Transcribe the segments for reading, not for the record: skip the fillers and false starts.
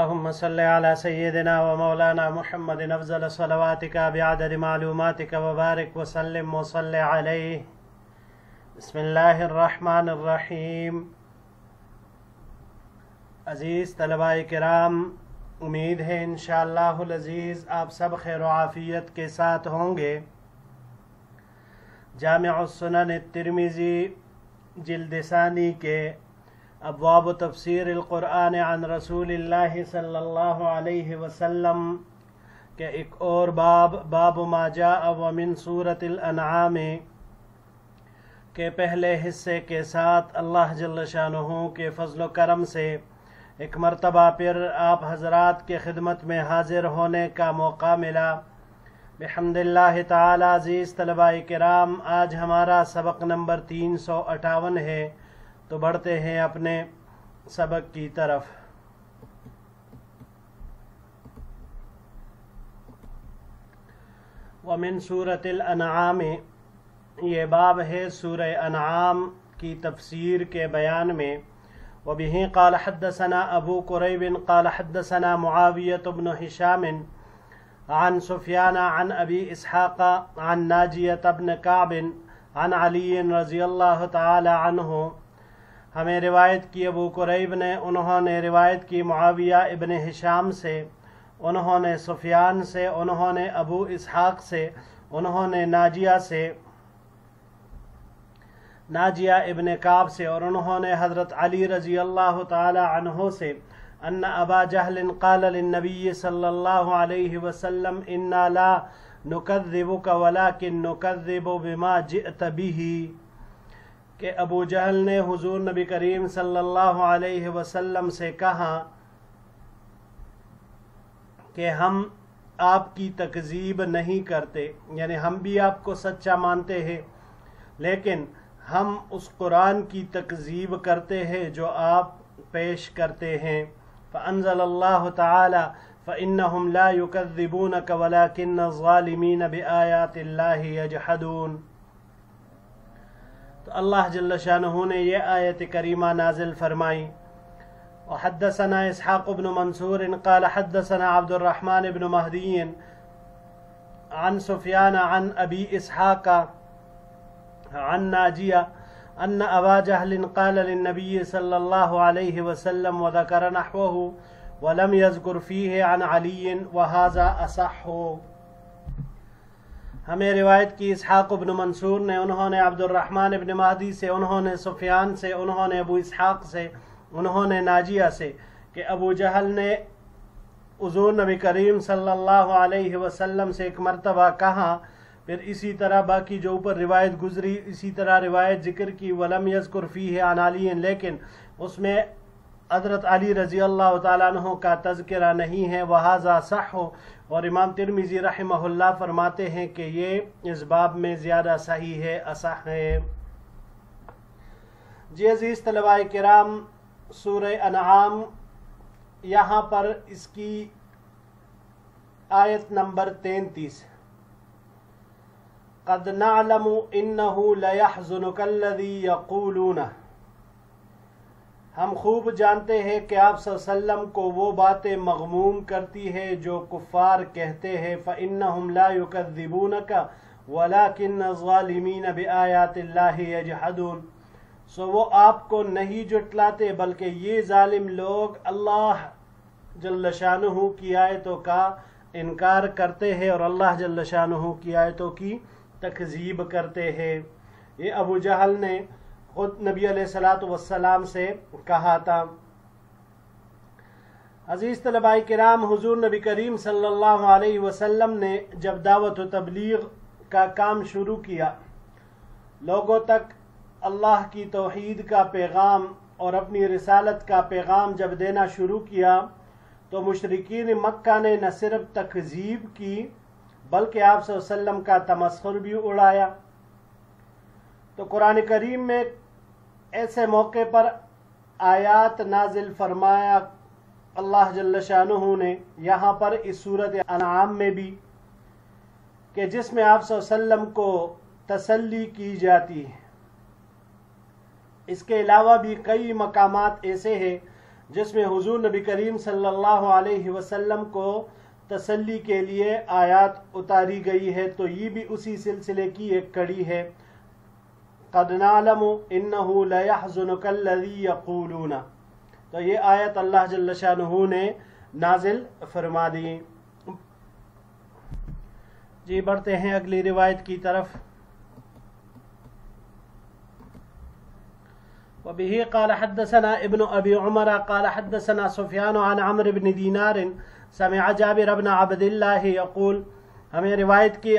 اللهم صل على سيدنا ومولانا محمد أفضل صلواتك بعدد معلوماتك وبارك وسلم وصل عليه. بسم اللہ الرحمن الرحیم. عزیز طلباء کرام، امید ہے انشاءاللہ العزیز آپ سب خیر و عافیت کے ساتھ ہوں گے. جامع السنن الترمذی جلد ثانی کے ابواب تفسیر القرآن عن رسول اللہ صلی اللہ علیہ وسلم کے ایک اور باب ما جاء ومن سورۃ الانعام کے پہلے حصے کے ساتھ اللہ جل شانہ کے فضل و کرم سے ایک مرتبہ پھر آپ حضرات کے خدمت میں حاضر ہونے کا موقع ملا. بحمد اللہ تعالی. عزیز طلباء کرام، آج ہمارا سبق نمبر 358 ہے، تو بڑھتے ہیں اپنے سبق کی طرف. ومن سورۃ الانعام، یہ باب ہے سورہ انعام کی تفسیر کے بیان میں. وبه قال حدثنا ابو قریب قال حدثنا معاویہ بن ہشام عن سفیان عن ابی اسحاق عن ناجیہ بن کعب عن علی رضی اللہ تعالی عنہ. ہمیں روایت کی ابو قریب نے، انہوں نے روایت کی معاویہ ابن ہشام سے، انہوں نے سفیان سے، انہوں نے ابو اسحاق سے، انہوں نے ناجیہ ابن کعب سے، اور انہوں نے حضرت علی رضی اللہ تعالی عنہ سے ان ابا جہل قال للنبی صلی اللہ علیہ وسلم انا لا نکذبک ولکن نکذب بما جئت به، کہ ابو جہل نے حضور نبی کریم صلی اللہ علیہ وسلم سے کہا کہ ہم آپ کی تکذیب نہیں کرتے، یعنی ہم بھی آپ کو سچا مانتے ہیں، لیکن ہم اس قرآن کی تکذیب کرتے ہیں جو آپ پیش کرتے ہیں. فانزل اللہ تعالی فإنہم لا یکذبونک ولکن الظالمین بآیات اللہ یجحدون. تو اللہ جل شانہ نے یہ آیت کریمہ نازل فرمائی. وحدثنا اسحاق بن منصور قال حدثنا عبد الرحمن بن مہدی عن سفیان عن ابی اسحاق عن ناجیہ ان ابا جہل قال للنبی صلی اللہ علیہ وسلم وذکر نحوہ ولم یذکر فیہ عن علی وہذا اصح. ہمیں روایت کی اسحاق بن منصور نے، انہوں نے عبد الرحمن بن مہدی سے، انہوں نے سفیان سے، انہوں نے ابو اسحاق سے، انہوں نے ناجیہ سے، کہ ابو جہل نے حضور نبی کریم صلی اللہ علیہ وسلم سے ایک مرتبہ کہا. پھر اسی طرح باقی جو اوپر روایت گزری اسی طرح روایت ذکر کی ولم یذکر فیہ عن علی، لیکن اس میں حضرت علی رضی اللہ تعالیٰ عنہ کا تذکرہ نہیں ہے. وہذا صح، اور امام ترمذی رحمہ اللہ فرماتے ہیں کہ یہ اس باب میں زیادہ صحیح ہے، اصح ہے. جی عزیز طلباء کرام، سورہ انعام یہاں پر اس کی آیت نمبر 33، قد نعلم انہ لیحزنک الذی یقولون، ہم خوب جانتے ہیں کہ آپ صلی اللہ علیہ وسلم کو وہ باتیں مغموم کرتی ہے جو کفار کہتے ہیں. فإنہم لا یکذبونک ولکن الظالمین بآیات اللہ یجحدون. سو وہ آپ کو نہیں جھٹلاتے بلکہ یہ ظالم لوگ اللہ جل شانہ کی آیتوں کا انکار کرتے ہیں اور اللہ جل شانہ کی آیتوں کی تکذیب کرتے ہیں. یہ ابو جہل نے خود نبی علیہ السلام سے کہا تھا. عزیز طلباء کرام، حضور نبی کریم صلی اللہ علیہ وسلم نے جب دعوت و تبلیغ کا کام شروع کیا، لوگوں تک اللہ کی توحید کا پیغام اور اپنی رسالت کا پیغام جب دینا شروع کیا، تو مشرکین مکہ نے نہ صرف تکذیب کی بلکہ آپ صلی اللہ علیہ وسلم کا تمسخر بھی اڑایا. تو قرآن کریم میں ایسے موقع پر آیات نازل فرمایا اللہ جل شانہ نے یہاں پر اس سورۃ انعام میں بھی، کہ جس میں آپ صلی اللہ علیہ وسلم کو تسلی کی جاتی ہے. اس کے علاوہ بھی کئی مقامات ایسے ہیں جس میں حضور نبی کریم صلی اللہ علیہ وسلم کو تسلی کے لیے آیات اتاری گئی ہے، تو یہ بھی اسی سلسلے کی ایک کڑی ہے۔ قد نعلم انه ليحزنك الذي يقولون، تو یہ آیت اللہ جل شانہ نے نازل فرما دی۔ جی بڑھتے ہیں اگلی روایت کی طرف۔ وبه قال حدثنا ابن ابي عمر قال حدثنا سفيان عن عمرو بن دينار سمع جابر بن عبد الله يقول، ہمیں روایت کی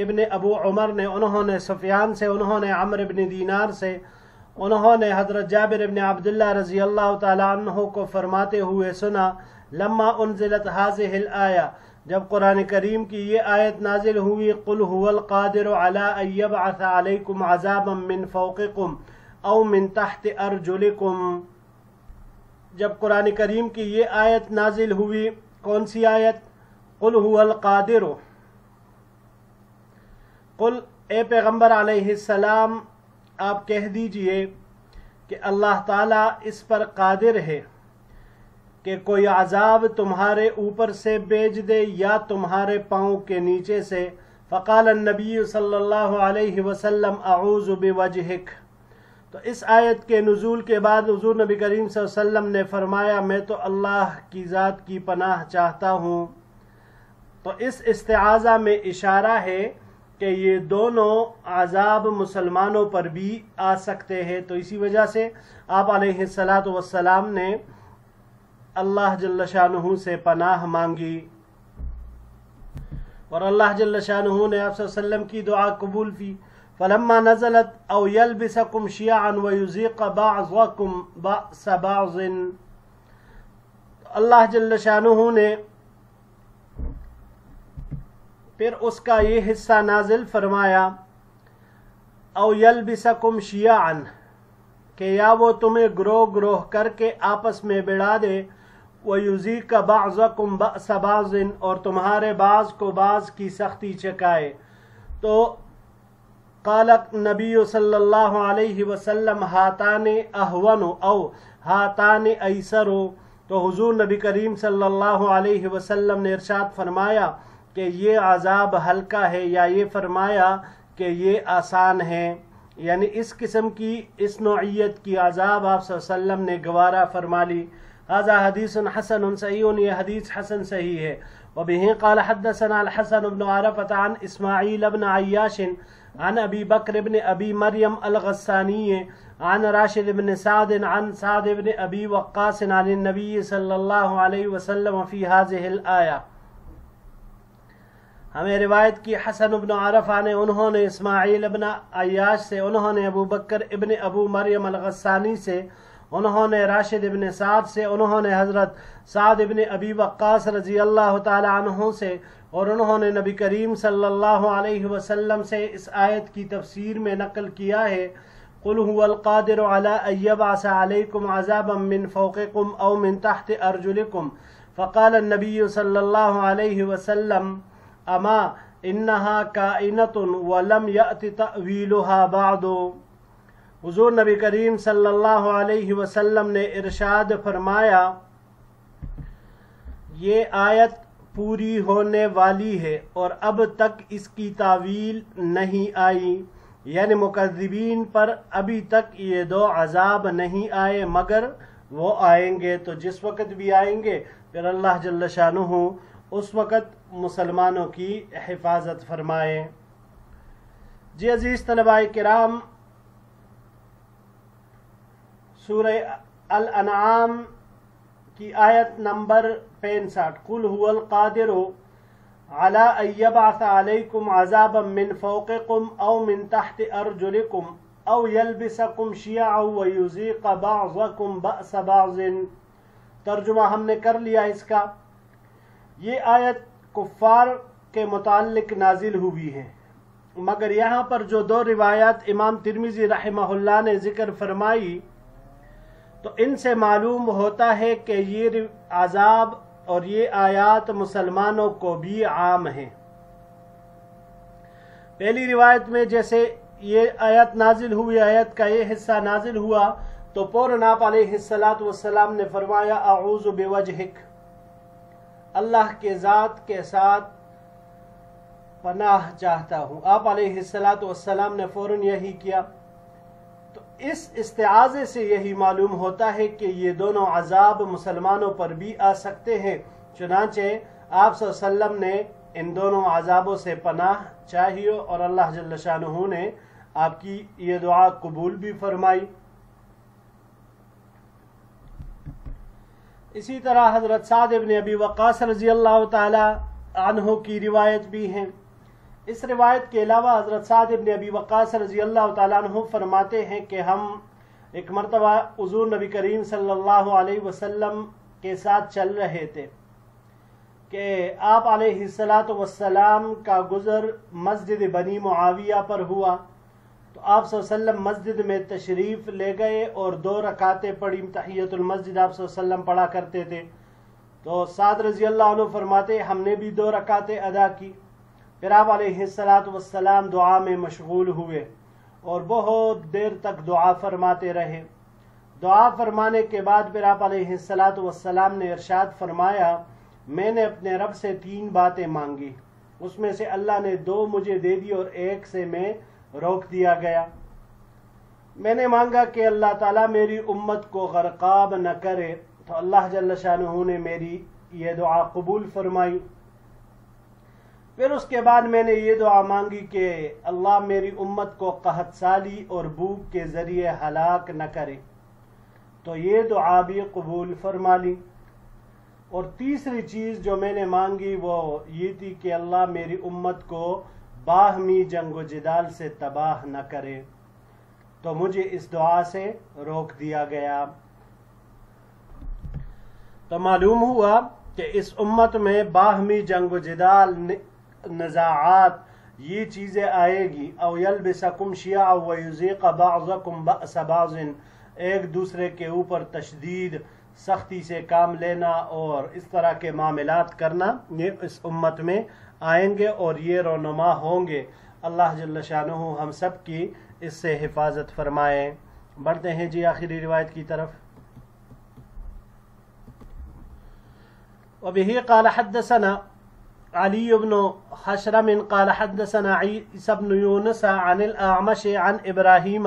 ابن ابو عمر نے، انہوں نے سفیان سے، انہوں نے عمرو بن دینار سے، انہوں نے حضرت جابر بن عبداللہ رضی اللہ تعالی عنہ کو فرماتے ہوئے سنا، لما انزلت هذه الآیہ، جب قرآن کریم کی یہ آیت نازل ہوئی، قل هو القادر على ان يبعث عليكم عذابا من فوقكم او من تحت ارجلكم، جب قرآن کریم کی یہ آیت نازل ہوئی، کون سی آیت؟ قل هو القادر، قل اے پیغمبر علیہ السلام آپ کہہ دیجئے کہ اللہ تعالیٰ اس پر قادر ہے کہ کوئی عذاب تمہارے اوپر سے بھیج دے یا تمہارے پاؤں کے نیچے سے۔ فقال النبی صلی اللہ علیہ وسلم اعوذ بوجہک، تو اس آیت کے نزول کے بعد حضور نبی کریم صلی اللہ علیہ وسلم نے فرمایا میں تو اللہ کی ذات کی پناہ چاہتا ہوں۔ تو اس استعاذہ میں اشارہ ہے کہ یہ دونوں عذاب مسلمانوں پر بھی آ سکتے ہیں، تو اسی وجہ سے آپ علیہ السلام نے اللہ جل شانہ سے پناہ مانگی، اور اللہ جل شانہ نے آپ صلی اللہ علیہ وسلم کی دعا قبول کی۔ فلما نزلت او يلبسكم شيعا ويذيق بعضكم بأس بعض، اللہ جل شانہ نے پھر اس کا یہ حصہ نازل فرمایا، او یلبسکم شیعا، کہ یا وہ تمہیں گروہ گروہ کر کے آپس میں بڑھا دے، وَيُذِيقَ بَعْضَكُمْ بَأْسَ بَعْضٍ، اور تمہارے بعض کو بعض کی سختی چکھائے۔ تو قال نبی صلی اللہ علیہ وسلم ہاتان اہون او ہاتان ایسر، تو حضور نبی کریم صلی اللہ علیہ وسلم نے ارشاد فرمایا کہ یہ عذاب ہلکا ہے، یا یہ فرمایا کہ یہ آسان ہے، یعنی اس قسم کی، اس نوعیت کی عذاب آپ صلی اللہ علیہ وسلم نے گوارا فرما لی۔ هذا حدیث حسن صحیح، یہ حدیث حسن صحیح ہے۔ وبه قال حدثنا الحسن بن عرفة عن اسماعیل بن عیاش عن ابی بکر بن ابی مریم الغسانی عن راشد بن سعد عن سعد بن ابی وقاص عن النبی صلی اللہ علیہ وسلم فی هذه الآیہ، ہمیں روایت کی حسن بن عرفہ نے، انہوں نے اسماعیل ابن عیاش سے، انہوں نے ابو بکر ابن ابو مریم الغسانی سے، انہوں نے راشد ابن سعد سے، انہوں نے حضرت سعد ابن ابی وقاص رضی اللہ تعالی عنہ سے، اور انہوں نے نبی کریم صلی اللہ علیہ وسلم سے اس آیت کی تفسیر میں نقل کیا ہے، قل هو القادر على ان يبعث عليكم عذابا من فوقكم او من تحت ارجلكم، فقال النبي صلی اللہ علیہ وسلم اما انہا کائنۃ ولم یأت تأویلها بعد، حضور نبی کریم صلی اللہ علیہ وسلم نے ارشاد فرمایا یہ آیت پوری ہونے والی ہے اور اب تک اس کی تعویل نہیں آئی، یعنی مکذبین پر ابھی تک یہ دو عذاب نہیں آئے مگر وہ آئیں گے، تو جس وقت بھی آئیں گے پھر اللہ جل شانہ اس وقت مسلمانوں کی حفاظت فرمائے۔ جی عزیز طلباء کرام، سورہ الانعام کی آیت نمبر 65، قل هو القادر على ان يبعث عليكم عذابا من فوقكم او من تحت ارجلكم او يلبسكم شيعا ويذيق بعضكم بأس بعض، ترجمہ ہم نے کر لیا اس کا۔ یہ آیت کفار کے متعلق نازل ہوئی ہے، مگر یہاں پر جو دو روایات امام ترمذی رحمہ اللہ نے ذکر فرمائی، تو ان سے معلوم ہوتا ہے کہ یہ عذاب اور یہ آیات مسلمانوں کو بھی عام ہیں۔ پہلی روایت میں جیسے یہ آیت نازل ہوئی، آیت کا یہ حصہ نازل ہوا، تو فوراً آپ علیہ السلام نے فرمایا اعوذ بوجہک، اللہ کے ذات کے ساتھ پناہ چاہتا ہوں۔ آپ علیہ السلام نے فوراً یہی کیا۔ تو اس استعاذے سے یہی معلوم ہوتا ہے کہ یہ دونوں عذاب مسلمانوں پر بھی آ سکتے ہیں، چنانچہ آپ صلی اللہ علیہ وسلم نے ان دونوں عذابوں سے پناہ چاہی اور اللہ جل شانہ نے آپ کی یہ دعا قبول بھی فرمائی۔ اسی طرح حضرت سعد بن ابی وقاص رضی اللہ تعالی عنہ کی روایت بھی ہے۔ اس روایت کے علاوہ حضرت سعد بن ابی وقاص رضی اللہ تعالی عنہ فرماتے ہیں کہ ہم ایک مرتبہ حضور نبی کریم صلی اللہ علیہ وسلم کے ساتھ چل رہے تھے کہ آپ علیہ السلام کا گزر مسجد بنی معاویہ پر ہوا، تو آپ صلی اللہ علیہ وسلم مسجد میں تشریف لے گئے اور 2 رکعتیں پڑھی، تحیۃ المسجد آپ صلی اللہ علیہ وسلم پڑھا کرتے تھے۔ تو سعد رضی اللہ عنہ فرماتے ہم نے بھی 2 رکعتیں ادا کی، پھر آپ علیہ السلام دعا میں مشغول ہوئے اور بہت دیر تک دعا فرماتے رہے۔ دعا فرمانے کے بعد پھر آپ علیہ السلام نے ارشاد فرمایا میں نے اپنے رب سے 3 باتیں مانگی، اس میں سے اللہ نے 2 مجھے دے دی اور 1 سے میں روک دیا گیا۔ میں نے مانگا کہ اللہ تعالیٰ میری امت کو غرقاب نہ کرے، تو اللہ جل شانہ نے میری یہ دعا قبول فرمائی۔ پھر اس کے بعد میں نے یہ دعا مانگی کہ اللہ میری امت کو قحط سالی اور بھوک کے ذریعے ہلاک نہ کرے، تو یہ دعا بھی قبول فرما لی۔ اور تیسری چیز جو میں نے مانگی وہ یہ تھی کہ اللہ میری امت کو باہمی جنگ و جدال سے تباہ نہ کرے، تو مجھے اس دعا سے روک دیا گیا۔ تو معلوم ہوا کہ اس امت میں باہمی جنگ و جدال، نزاعات، یہ چیزیں آئے گی۔ او یلبسکم شیعا ویذیق بعضکم بأس بعض، ایک دوسرے کے اوپر تشدید، سختی سے کام لینا اور اس طرح کے معاملات کرنا، یہ اس امت میں آئیں گے اور یہ رونما ہوں گے۔ اللہ جل شانہ ہم سب کی اس سے حفاظت فرمائے۔ بڑھتے ہیں جی آخری روایت کی طرف۔ وبه قال حدثنا علي بن خشرم قال حدثنا عيسى بن يونس عن الأعمش عن إبراهيم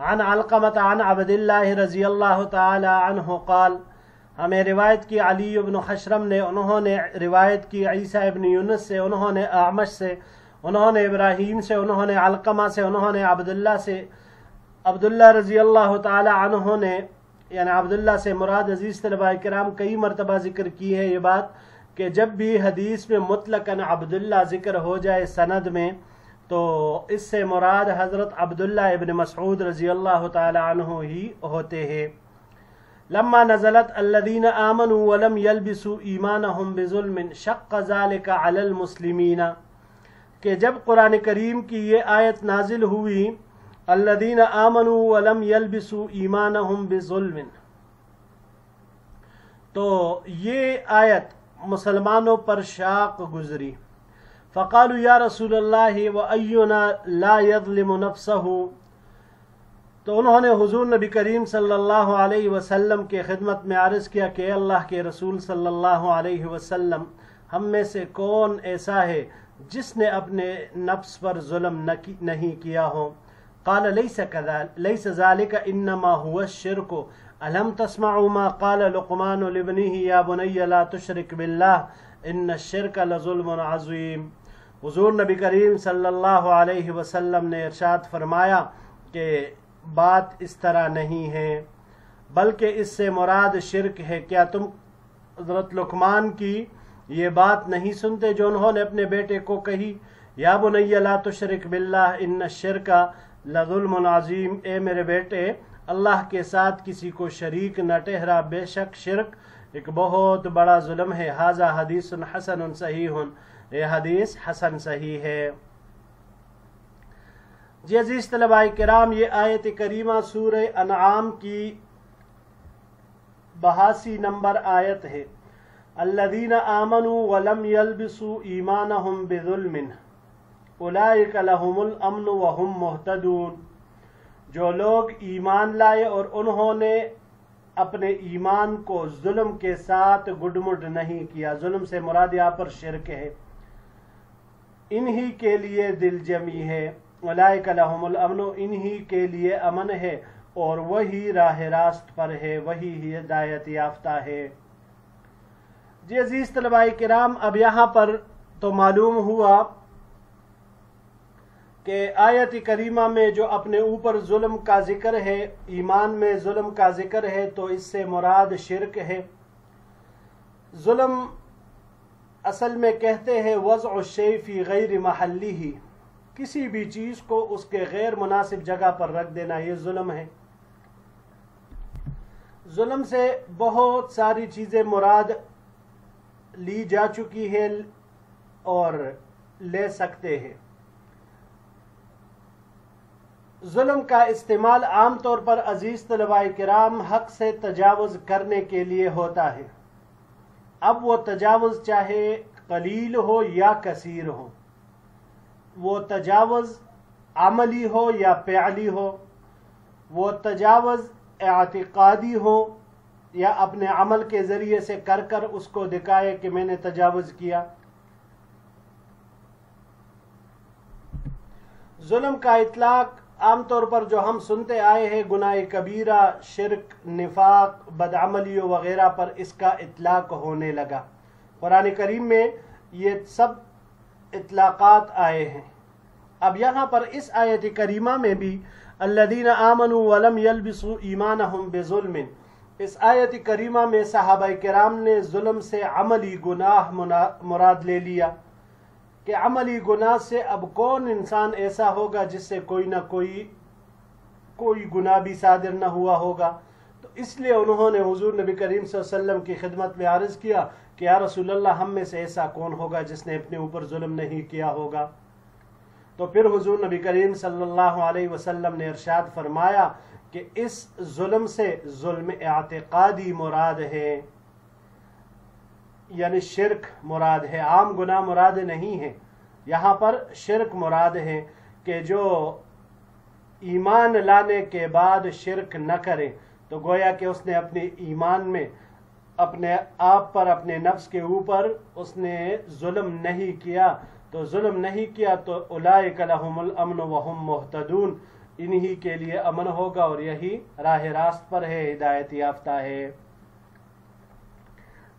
عن علقمة عن عبد الله رضی اللہ تعالی عنہ قال، ہمیں روایت کی علی بن خشرم نے، انہوں نے روایت کی عیسیٰ ابن یونس سے، انہوں نے اعمش سے، انہوں نے ابراہیم سے، انہوں نے علقمہ سے، انہوں نے عبداللہ سے، عبداللہ رضی اللہ تعالی عنہ نے، یعنی عبداللہ سے مراد عزیز طلباء کرام کئی مرتبہ ذکر کی ہے یہ بات کہ جب بھی حدیث میں مطلقاً عبداللہ ذکر ہو جائے سند میں تو اس سے مراد حضرت عبداللہ ابن مسعود رضی اللہ تعالی عنہ ہی ہوتے ہیں۔ لما نزلت الذین آمنوا ولم يلبسوا ایمانہم بظلم شق ذلك علی المسلمین، کہ جب قرآن کریم کی یہ آیت نازل ہوئی الذین آمنوا ولم يلبسوا ایمانہم بظلم، تو یہ آیت مسلمانوں پر شاق گزری۔ فقالوا یا رسول اللہ واینا لا یظلم نفسہ، تو انہوں نے حضور نبی کریم صلی اللہ علیہ وسلم کے خدمت میں عرض کیا کہ اے اللہ کے رسول صلی اللہ علیہ وسلم، ہم میں سے کون ایسا ہے جس نے اپنے نفس پر ظلم نہیں کیا ہو؟ قال لیس ذالک انما هو الشرک، الم تسمعوا ما قال لقمان لابنه یا بنی لا تشرک باللہ ان الشرک لظلم عظیم۔ حضور نبی کریم صلی اللہ علیہ وسلم نے ارشاد فرمایا کہ بات اس طرح نہیں ہے بلکہ اس سے مراد شرک ہے۔ کیا تم حضرت لقمان کی یہ بات نہیں سنتے جو انہوں نے اپنے بیٹے کو کہی، یا بنی لا تشرک باللہ ان الشرک لظلم عظیم، اے میرے بیٹے اللہ کے ساتھ کسی کو شریک نہ ٹھہرا، بے شک شرک ایک بہت بڑا ظلم ہے۔ ھذا حدیث حسن صحیح، یہ حدیث حسن صحیح ہے۔ جی عزیز طلباء کرام، یہ آیت کریمہ سورہ انعام کی 82 نمبر آیت ہے۔ الذین آمنوا ولم یلبسوا ایمانہم بظلم اولئک لہم الامن وہم مہتدون، جو لوگ ایمان لائے اور انہوں نے اپنے ایمان کو ظلم کے ساتھ گڈمڈ نہیں کیا، ظلم سے مراد یہاں پر شرک ہے، انہی کے لیے دل جمی ہے، اولئک لہم الامن، انہی کے لیے امن ہے اور وہی راہ راست پر ہے، وہی ہدایت یافتہ ہے۔ جی عزیز طلباء کرام، اب یہاں پر تو معلوم ہوا کہ آیت کریمہ میں جو اپنے اوپر ظلم کا ذکر ہے، ایمان میں ظلم کا ذکر ہے، تو اس سے مراد شرک ہے۔ ظلم اصل میں کہتے ہیں وضع الشیء فی غیر محلہ، کسی بھی چیز کو اس کے غیر مناسب جگہ پر رکھ دینا، یہ ظلم ہے۔ ظلم سے بہت ساری چیزیں مراد لی جا چکی ہے اور لے سکتے ہیں۔ ظلم کا استعمال عام طور پر عزیز طلباء کرام حق سے تجاوز کرنے کے لیے ہوتا ہے۔ اب وہ تجاوز چاہے قلیل ہو یا کثیر ہو، وہ تجاوز عملی ہو یا فعلی ہو، وہ تجاوز اعتقادی ہو یا اپنے عمل کے ذریعے سے کر کر اس کو دکھائے کہ میں نے تجاوز کیا۔ ظلم کا اطلاق عام طور پر جو ہم سنتے آئے ہیں گناہ کبیرہ، شرک، نفاق، بدعملیوں وغیرہ پر اس کا اطلاق ہونے لگا۔ قرآن کریم میں یہ سب اطلاقات آئے ہیں۔ اب یہاں پر اس آیت کریمہ میں بھی الذین آمنوا ولم یلبسوا ایمانہم بظلم، اس آیت کریمہ میں صحابہ کرام نے ظلم سے عملی گناہ مراد لے لیا کہ عملی گناہ سے اب کون انسان ایسا ہوگا جس سے کوئی نہ کوئی گناہ بھی صادر نہ ہوا ہوگا۔ تو اس لیے انہوں نے حضور نبی کریم صلی اللہ علیہ وسلم کی خدمت میں عرض کیا کہ یا رسول اللہ، ہم میں سے ایسا کون ہوگا جس نے اپنے اوپر ظلم نہیں کیا ہوگا؟ تو پھر حضور نبی کریم صلی اللہ علیہ وسلم نے ارشاد فرمایا کہ اس ظلم سے ظلم اعتقادی مراد ہے، یعنی شرک مراد ہے، عام گناہ مراد نہیں ہے، یہاں پر شرک مراد ہے کہ جو ایمان لانے کے بعد شرک نہ کرے، تو گویا کہ اس نے اپنے ایمان میں اپنے آپ پر، اپنے نفس کے اوپر اس نے ظلم نہیں کیا، تو ظلم نہیں کیا تو اولئک لہم الامن وہم مہتدون، انہی کے لیے امن ہوگا اور یہی راہ راست پر ہے، ہدایت یافتہ ہے۔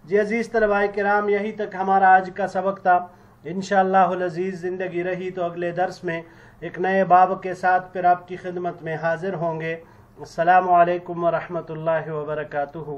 جی عزیز طلباء کرام، یہی تک ہمارا آج کا سبق تھا۔ انشاءاللہ العزیز زندگی رہی تو اگلے درس میں ایک نئے باب کے ساتھ پھر آپ کی خدمت میں حاضر ہوں گے۔ السلام علیکم ورحمۃ اللہ وبرکاتہ۔